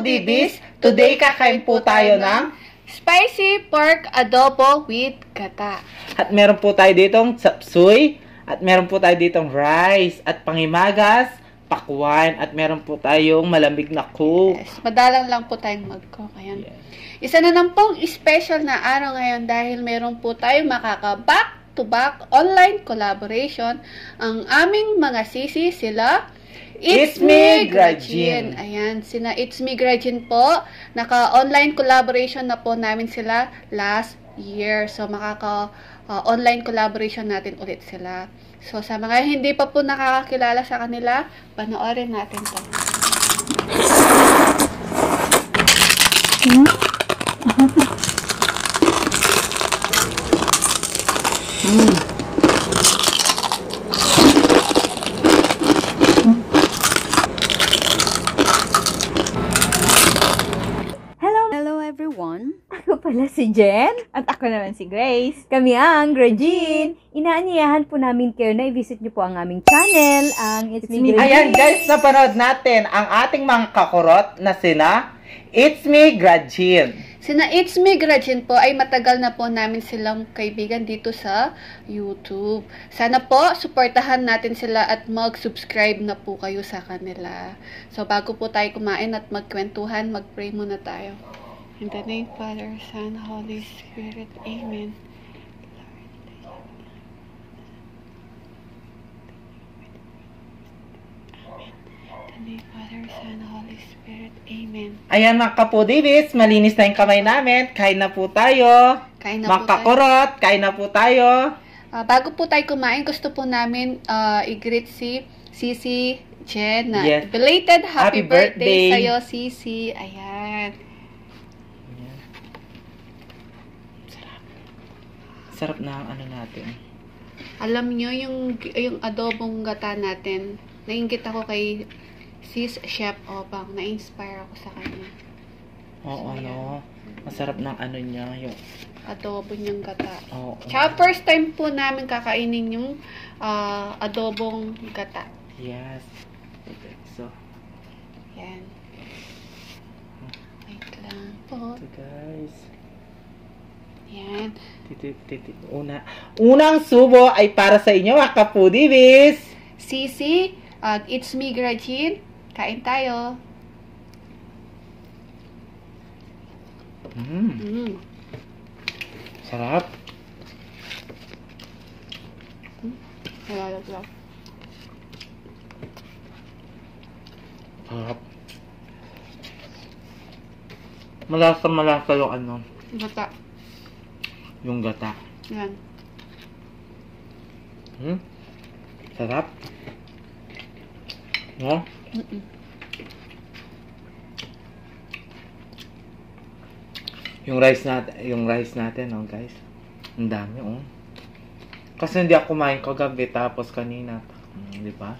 Kapudibis! Today kakain po tayo ng spicy pork adobo with gata. at meron po tayo ditong sapsuy at meron po tayo ditong rice at pangimagas, pakwan at meron po tayong malamig na coke. Yes, madalang lang po tayong mag-cook. Ayan. Yes. Isa na naman pong special na araw ngayon dahil meron po tayong makaka-back-to-back online collaboration. Ang aming mga sisi sila It's Me, Grajin. Ayan, sina It's Me Grajin po. Naka-online collaboration na po namin sila last year. So, online collaboration natin ulit sila. So, sa mga hindi pa po nakakakilala sa kanila, panoorin natin to. Hello everyone! Ako pala si Jen. At ako naman si Grace. Kami ang Grajin. Inaanyayahan po namin kayo na i-visit nyo po ang aming channel, ang It's Me Grajin. Ayan guys, napanood natin ang ating mga kakurot na sina It's Me Grajin. Sina It's Me Grajin po ay matagal na po namin silang kaibigan dito sa YouTube. Sana po, suportahan natin sila at mag-subscribe na po kayo sa kanila. So, bago po tayo kumain at magkwentuhan, mag-pray muna tayo. In the name of Father, Son, Holy Spirit. Amen. Father, Son, Holy Spirit. Amen. Ayan mga kapudibis, malinis na yung kamay namin. Kain na po tayo. Kain na Mga po tayo. kakurot, kain na po tayo. Bago po tayo kumain, gusto po namin i-greet si Sisi Jen. Yes. Belated happy Happy birthday. birthday sa'yo, Sisi. Ayan. Sarap na ang ano natin. Alam nyo, yung adobong gata natin, nainggit ako kay Sis Chef Opang. Na-inspire ako sa kanya. Oo, So, ano. Masarap ng ano niya. Yung, Adobo niyang gata. oo. Tsaka first time po namin kakainin yung adobong gata. Yes. Okay, so, Yan. Wait lang po. ito guys. Yan. Unang subo ay para sa inyo mga kapudibis. Sisi, It's Me Grajin. Kain tayo. Sarap. Nalalaglag. Sarap. Malasa yung ano, Gata. yung gata. Yan. Sarap. No? Yung rice natin, oh guys. Ang dami, oh. Kasi hindi ako kumain kagabi tapos kanina. Di ba?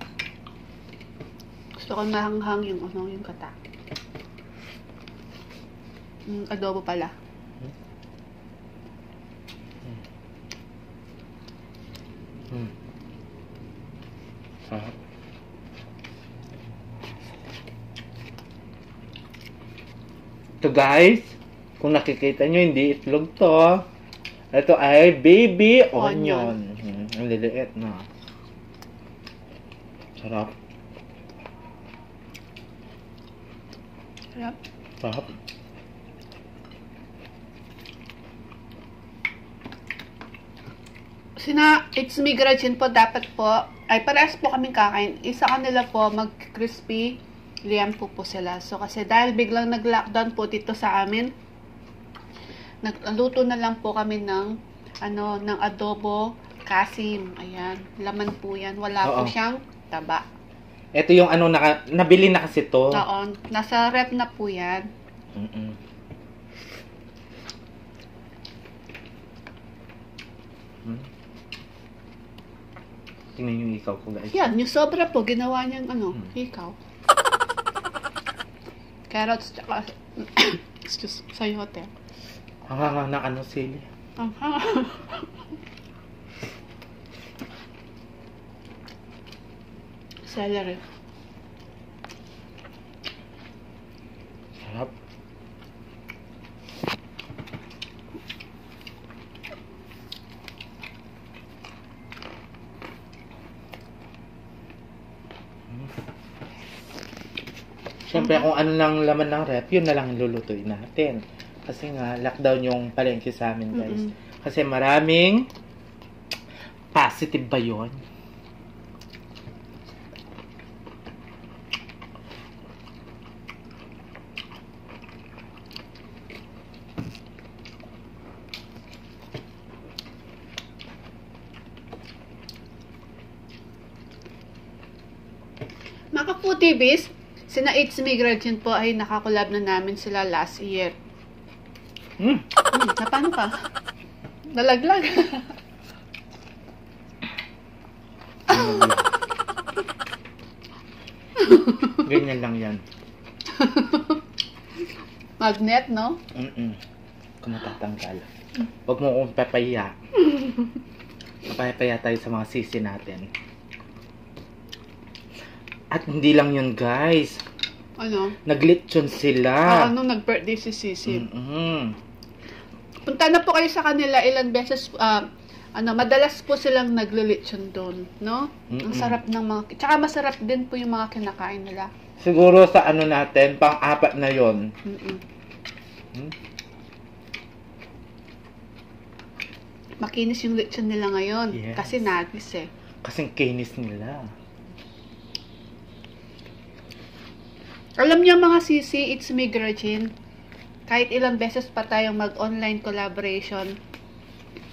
Gusto ko mahanghang yung gata. Adobo pala. Sarap. Ito guys, kung nakikita nyo, hindi itlog to. Ito ay baby onion. Ang liliit na. Sarap. Sarap. Sarap. Sina It's Me Grajin po, dapat po, ay parehas po kaming kakain. Isa kanila po, mag-crispy liampo po sila. So, kasi dahil biglang nag-lockdown po dito sa amin, nagluto na lang po kami ng adobo kasim. Ayan, laman po yan. Wala po Oo. siyang taba. Ito yung ano, nabili na kasi to. Oo, nasa rep na po yan. Tingnan yung ikaw ko guys. Yan, yung sobra po, ginawa niyang hikaw. Carrots, tsaka, excuse, sayote. Hanga na ano sili. Celery. Sarap. Siyempre, kung ano lang laman ng rep, yun na lang lulutuin natin. Kasi nga, lockdown yung palengke sa amin, guys. Kasi maraming positive ba yun? Mga Foodies, sina It's Me Gretchen po ay nakakolab na namin sila last year. Na paano ka? Nalaglag. Ganyan lang yan. Magnet, no? Kung matatanggal. Huwag mo kong papaya. Papaya tayo sa mga sisi natin. At hindi lang yun, guys. Ano? Naglitsyon sila. Nag-birthday si Sisi. Punta na po kayo sa kanila ilang beses. Madalas po silang naglilitsyon doon, no? Ang sarap ng mga... Tsaka masarap din po yung mga kinakain nila. Siguro sa ano natin, pang-apat na yon. Makinis yung litsyon nila ngayon. Yes. Kasi nagis eh. Kasing kinis nila. Alam niyo mga sisi, It's Me Gretchen, kahit ilang beses pa tayong mag-online collaboration,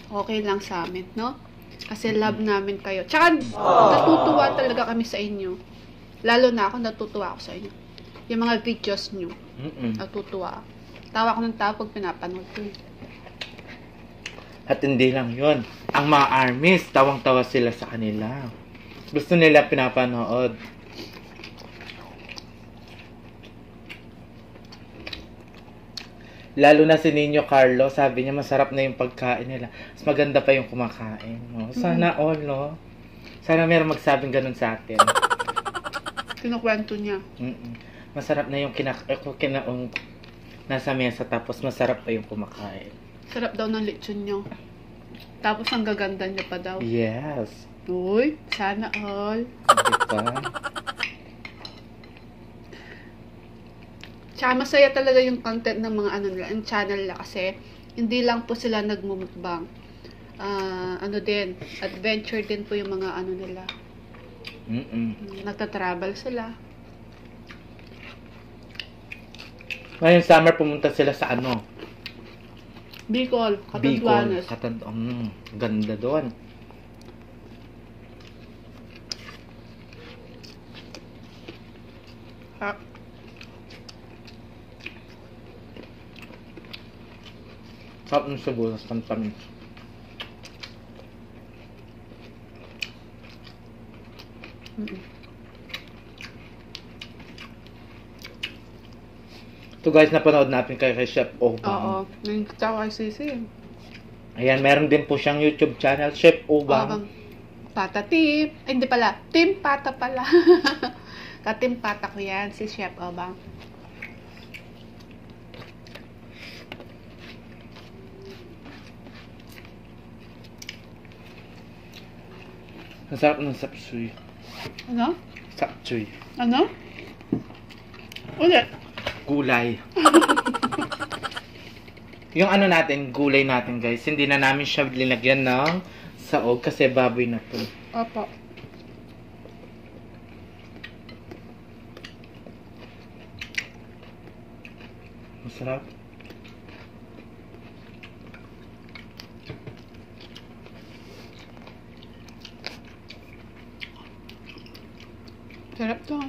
okay lang sa amin, no? Kasi love namin kayo. Tsaka, natutuwa talaga kami sa inyo. Lalo na ako, natutuwa ako sa inyo. Yung mga videos nyo, natutuwa. Tawa ko ng tawa pag pinapanood ko. At hindi lang yun. Ang mga armies, tawang-tawa sila sa kanila. Gusto nila pinapanood. Lalo na si Nino Carlo, sabi niya masarap na yung pagkain nila. Mas maganda pa yung kumakain. No? Sana all, no? Sana meron magsabing ganun sa atin. Kinukwento niya. Masarap na yung kinaong nasa mesa tapos masarap pa yung kumakain. Sarap daw ng lechon nyo. Tapos ang gaganda niya pa daw. Yes. Uy, sana all. Diba? Tsaka masaya talaga yung content ng mga ang channel nila kasi hindi lang po sila nagmumukbang. Adventure din po yung mga nila. Nagta-travel sila. Ngayon summer pumunta sila sa Bicol, Bicol. Catanduanes. Ganda doon. Sarap ng sibuyas, tamis. Ito guys, napanood natin kay Chef Obang. Oo, nangikita ko kay Sisi. Ayan, meron din po siyang YouTube channel, Chef Obang. Pata Tip. Ay, hindi pala. Team Pata pala. Ka-Team Pata ko yan, si Chef Obang. Ang sarap ng sapsuy. Ano? Sapsuy. Ano? Ulit. Gulay. Yung natin, gulay natin guys, hindi na namin siya linagyan ng saog kasi baboy na to. Opo. Masarap. Sarap to.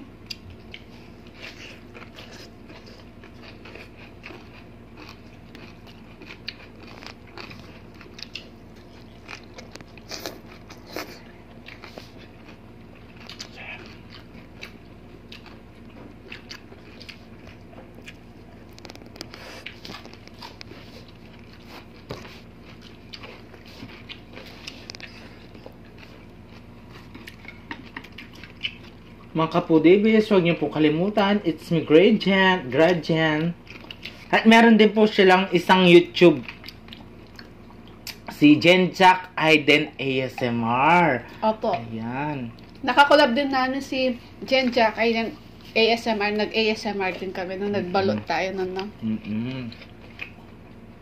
Mga kapudibis, huwag niyo po kalimutan, it's me Gretchen, At meron din po silang isang YouTube. Si Jenjack Aiden ASMR. Opo. Ayan. Nakakolab din namin si Jenjack Aiden ASMR. Nag-ASMR din kami nung nagbalot tayo nun, no?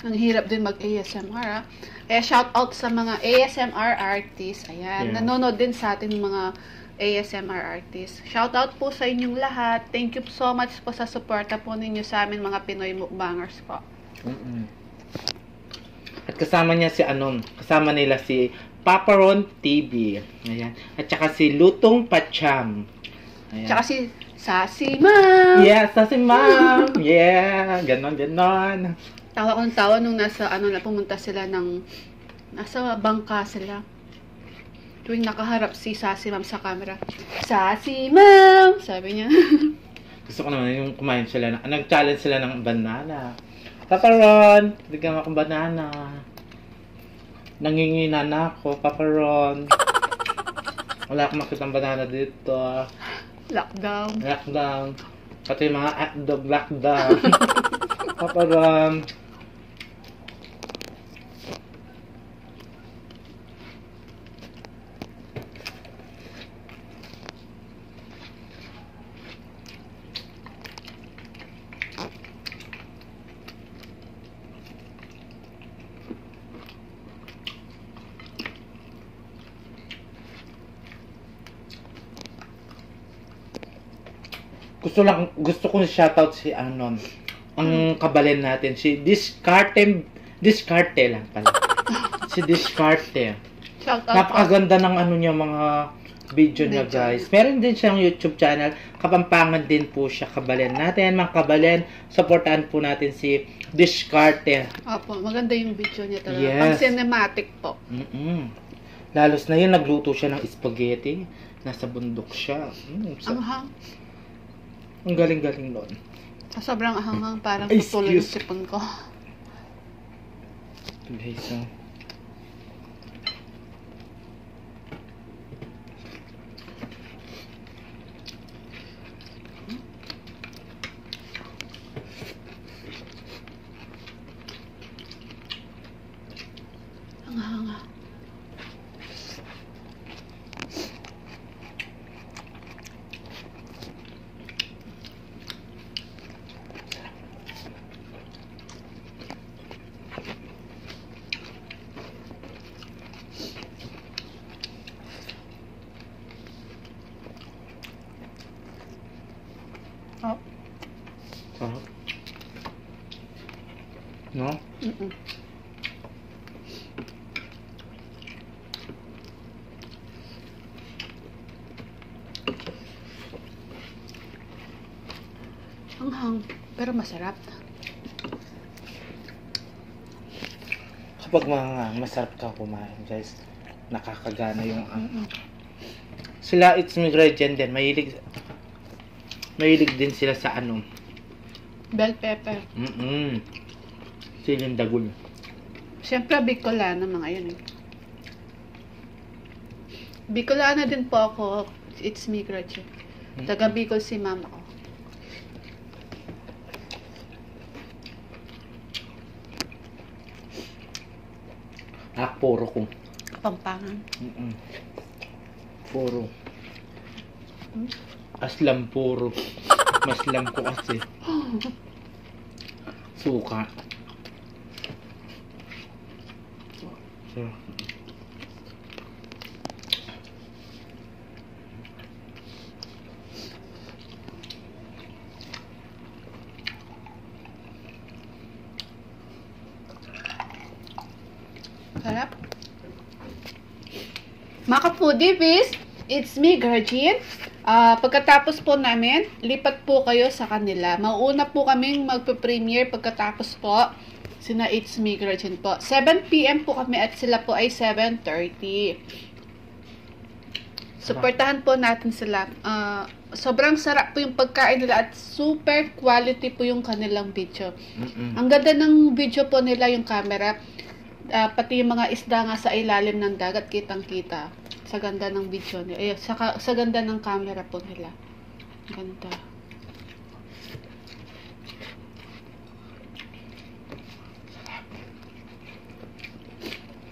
Ang hirap din mag-ASMR, ah. Kaya shout out sa mga ASMR artists. Ayan. Yeah. Nanonood din sa atin mga ASMR artists. Shout out po sa inyong lahat. Thank you so much po sa suporta po ninyo sa amin mga Pinoy mukbangers po. At kasama nila si Paparon TV. Ayan. At saka si Lutong Pacham. Ayan. Tsaka si Sassy Ma'am. Yeah, Sassy Ma'am. Yeah, ganon. Tawa kong tawa nung pumunta sila nasa bangka sila. Tuwing nakaharap si Sassy Ma'am sa camera. Sassy Ma'am! Sabi niya. Gusto ko naman yung kumain sila, nag-challenge sila ng banana. Paparon, bigyan mo akong banana. Nangingina na ako, Paparon. Wala akong makitang banana dito. Lockdown. Pati yung mga hotdog lockdown. Paparon. Gusto ko shoutout si ang kabalin natin, si Discarte lang pala. Si Discarte. Shout out. Napakaganda ng niya mga video niya, guys. Meron din siyang YouTube channel. Kapampangan din po siya, kabalin natin. Mga kabalin, supportahan po natin si Discarte. Opo, maganda yung video niya talaga. Yes. Pang cinematic po. Lalos na yun, nagluto siya ng spaghetti. Nasa bundok siya. Ang galing-galing doon. Sobrang ahanghang, parang Ay, tutuloy yung excuse. sipon ko. Okay, so. Ang hanga. Oh. Sarap. No? Anghang, pero masarap. Kapag masarap ka kumain, guys, nakakagana yung sila It's Me Gretchen din, mahilig din sila sa Bell pepper. Siling dagul. Siyempre, Bicolana mga yun eh. Bicolana din po ako. It's Me Gretchen. Taga Bicol si mama ko. Puro ko. Kapampangan. Puro. Aslam puro. Maslam ko kasi. Suka. So. Sarap. Mga ka-foodies, it's me, Gretchen. Pagkatapos po namin, lipat po kayo sa kanila. Mauuna po kaming magpe-premiere pagkatapos po. Sina It's Me, Gretchen po. 7 PM po kami at sila po ay 7:30. Supportahan po natin sila. Sobrang sarap po yung pagkain nila at super quality po yung kanilang video. Ang ganda ng video po nila, yung camera. Pati yung mga isda nga sa ilalim ng dagat, kitang-kita. Sa ganda ng video nila. Sa ganda ng camera po nila. Ganda.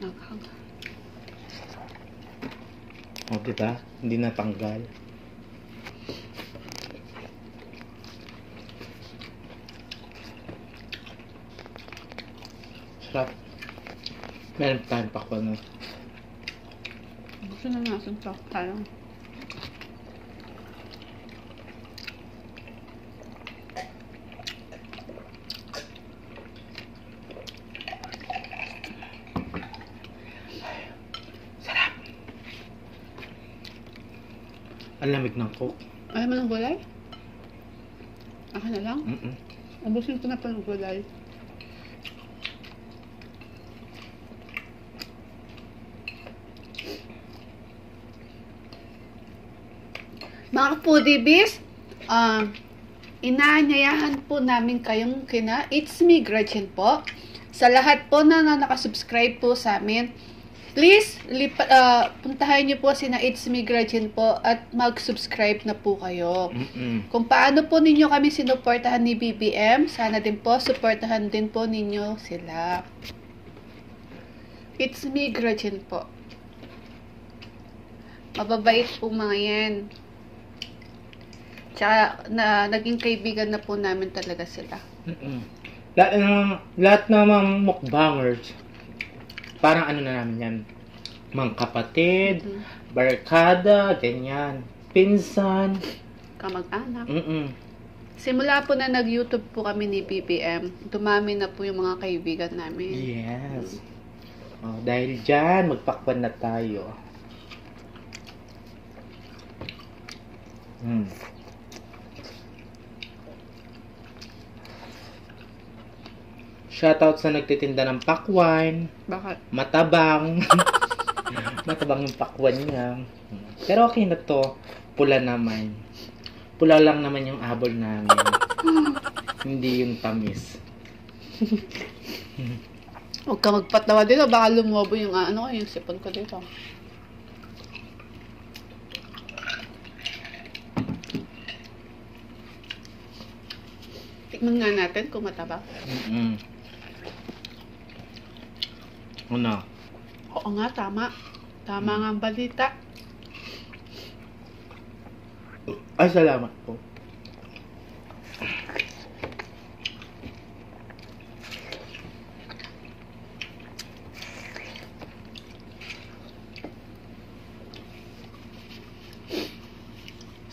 Naghang. O, diba? Hindi natanggal. Sarap. Meron tayong pakwan, no? Gusto na natin ito. Tayo. Ang lamig ng Coke. Ayaw mo ng gulay? Ako na lang? Mm-mm. Ubusin ko na pa ng gulay. Mga foodie bees, inaanyayahan po namin kayong kina It's Me Gretchen po. Sa lahat po na nakasubscribe po sa amin, please, puntahan niyo po sina It's Me Gretchen po at mag-subscribe na po kayo. Kung paano po ninyo kami sinuportahan ni BBM, sana din po, suportahan din po ninyo sila. It's Me Gretchen po. Mababait po mga yan. Tsaka, naging kaibigan na po namin talaga sila. Lahat ng mukbangers, parang ano na namin yan, mga kapatid, barkada, ganyan, pinsan, kamag-anak. Simula po na nag-YouTube po kami ni BBM, dumami na po yung mga kaibigan namin. Yes. Oh, dahil dyan, magpakwan na tayo. Shoutout sa nagtitinda ng pakwan. Bakit? Matabang. Matabang yung pakwan niya. Pero okay na to. Pula naman. Pula lang naman yung habol namin. Hindi yung tamis. Huwag ka magpatawa dito. Baka lumobo yung yung sipon ko dito. Tikman nga natin kung mataba. Ano? Oo nga, tama. Tama nga ang balita. Ay, salamat po.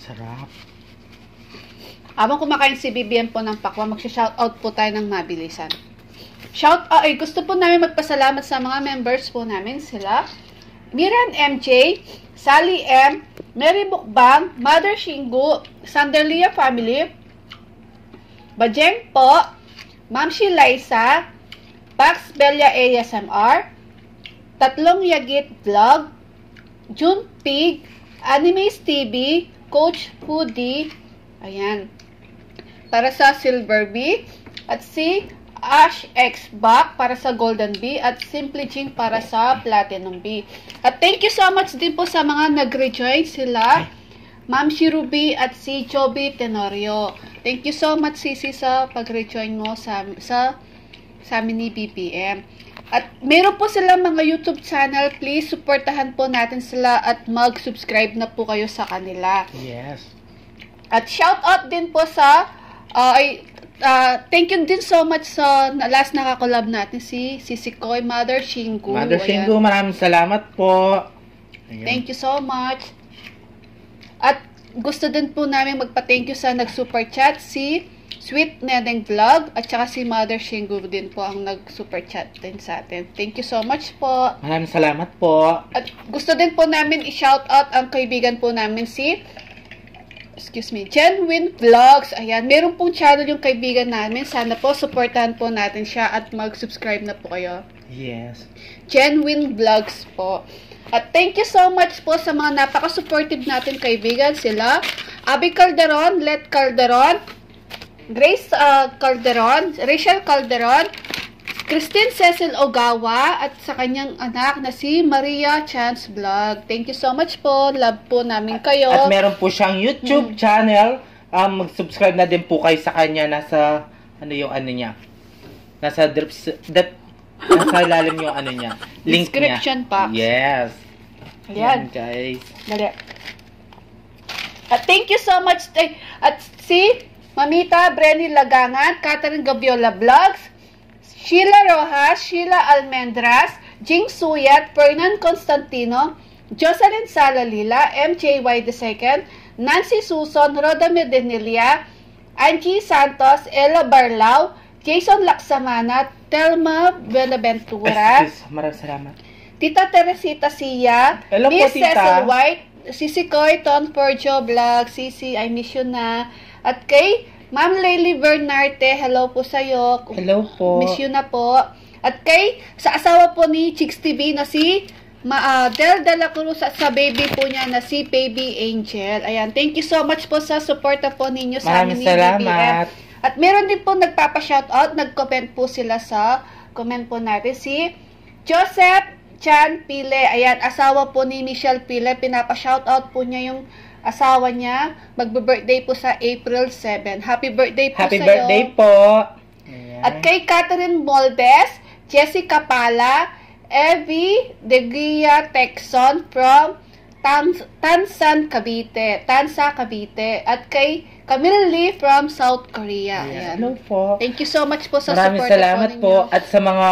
Sarap. Habang kumakain si BBM po ng pakwa, magsha-shoutout po tayo ng mabilisan. Gusto po namin magpasalamat sa mga members po namin. Sila, Miran MJ, Sally M, Mary Bukbang, Mother Shingu, Sanderlia Family, Bajeng po, Mamshi Liza, Pax Belia ASMR, Tatlong Yagit Vlog, June Pig, Animes TV, Coach Foodie, ayan, para sa Silver Bee, at si Ash X Back para sa Golden Bee at Simply Ching para sa Platinum Bee. At thank you so much din po sa mga nag-rejoin sila, Ma'am Shirubi at si Joby Tenorio. Thank you so much, Sisi, sa pag-rejoin mo sa amin ni BBM. At meron po silang mga YouTube channel. Please, supportahan po natin sila at mag-subscribe na po kayo sa kanila. Yes. At shout out din po sa thank you din so much sa last nakakolab natin si Koy, Mother Shingu. Mother Shingu, maraming salamat po. Ayan. Thank you so much. At gusto din po namin magpa-thank you sa nag-super chat si Sweet Nedeng Vlog at saka si Mother Shingu din po ang nag-super chat din sa atin. Thank you so much po. Maraming salamat po. At gusto din po namin i-shout out ang kaibigan po namin si Genuine Vlogs. Ayan, meron pong channel yung kaibigan namin. Sana po, supportahan po natin siya at mag-subscribe na po kayo. Yes. Genuine Vlogs po. At thank you so much po sa mga napaka-supportive natin kaibigan. Sila, Abby Calderon, Let Calderon, Grace Calderon, Rachel Calderon, Christine Cecil Ogawa, at sa kanyang anak na si Maria Chance Vlog. Thank you so much po. Love po namin kayo. At meron po siyang YouTube channel. Mag-subscribe na din po kayo sa kanya. Nasa, ano yung ano niya? Nasa Nasa ilalim yung ano niya. Link Description niya. box. Yes. Ayan. Guys. Dali. At thank you so much. At si Mamita Brenny Lagangan, Catherine Gabiola Vlogs, Sheila Rojas, Sheila Almendras, Jing Suyat, Fernan Constantino, Jocelyn Salalila, MJY II, Nancy Suson, Roda Medenilia, Angie Santos, Ella Barlao, Jason Laksamana, Telma Benaventura, Maraming salamat. Tita Teresita Sia, Hello po, Miss Tita. Cecil White, Sisi Koy, Ton Porjo Vlog, Sisi, I miss you na. At kay Ma'am Laylie Bernarte, hello po sa'yo. Hello po. Miss you na po. At kay, sa asawa po ni Chicks TV na si Del de la Cruz at sa baby po niya na si Baby Angel. Ayan, thank you so much po sa suporta po ninyo sa amin Maraming ni salamat. BBF. At meron din po nagpapa-shoutout, nag-comment po sila sa comment po natin. Si Joseph Chan Pile, ayan, asawa po ni Michelle Pile, pinapa-shoutout po niya yung asawa niya. Magbe-birthday po sa April 7. Happy birthday po Happy sa'yo. birthday po. Ayan. At kay Catherine Moldes, Jessica Pala, Evie Degia Texon from Tansa, Cavite. At kay Camille Lee from South Korea. Ayan. Hello po. Thank you so much po sa Maraming support salamat ninyo. po. At sa mga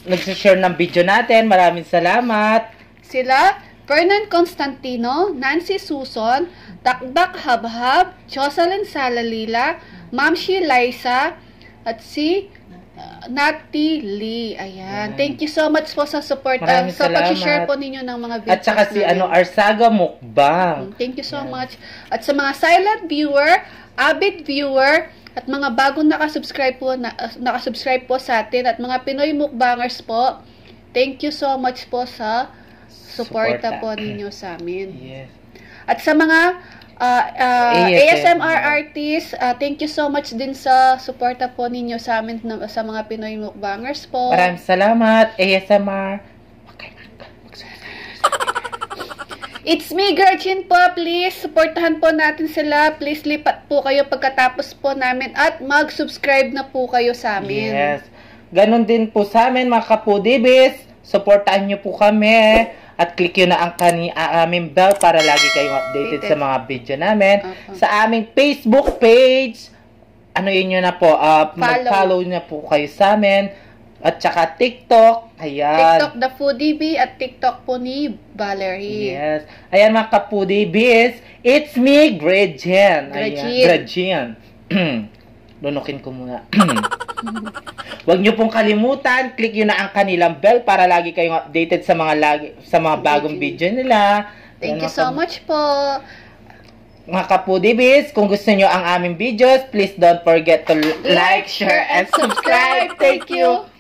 nagsishare ng video natin, maraming salamat. Sila, Fernan Constantino, Nancy Suson, Dakdak Habhab, Jocelyn Salalila, Mamshi Liza, at si Nati Lee. Ayan. Thank you so much po sa support. Maraming Sa pag-share salamat. po ninyo ng mga videos. At saka si namin. Arsaga Mukbang. Thank you so much. At sa mga silent viewer, avid viewer, at mga bagong nakasubscribe po sa atin, at mga Pinoy mukbangers po, thank you so much po sa suporta po ninyo sa amin. Yes. At sa mga ASMR artists, thank you so much din sa suporta po ninyo sa amin, sa mga Pinoy mukbangers po. Maraming salamat, ASMR. It's me, Gretchen po. Please, supportahan po natin sila. Please, lipat po kayo pagkatapos po namin at mag-subscribe na po kayo sa amin. Yes. Ganon din po sa amin, mga kapudibis. Supportahan nyo po kami. At click nyo na ang aming bell para lagi kayong updated sa mga video namin. Sa aming Facebook page, ano yun nyo na po, mag-follow na po kayo sa amin. At saka TikTok, ayan. TikTok The Foodie Bee at TikTok po ni Valerie. Yes. Ayan mga kapudibis, it's me, Gretchen. Gretchen. Lunukin ko muna. Huwag nyo pong kalimutan, click nyo na ang kanilang bell para lagi kayong updated sa mga bagong video nila. Thank you so much po. Mga kapudibis, kung gusto nyo ang aming videos, please don't forget to like, share, and subscribe. Thank you.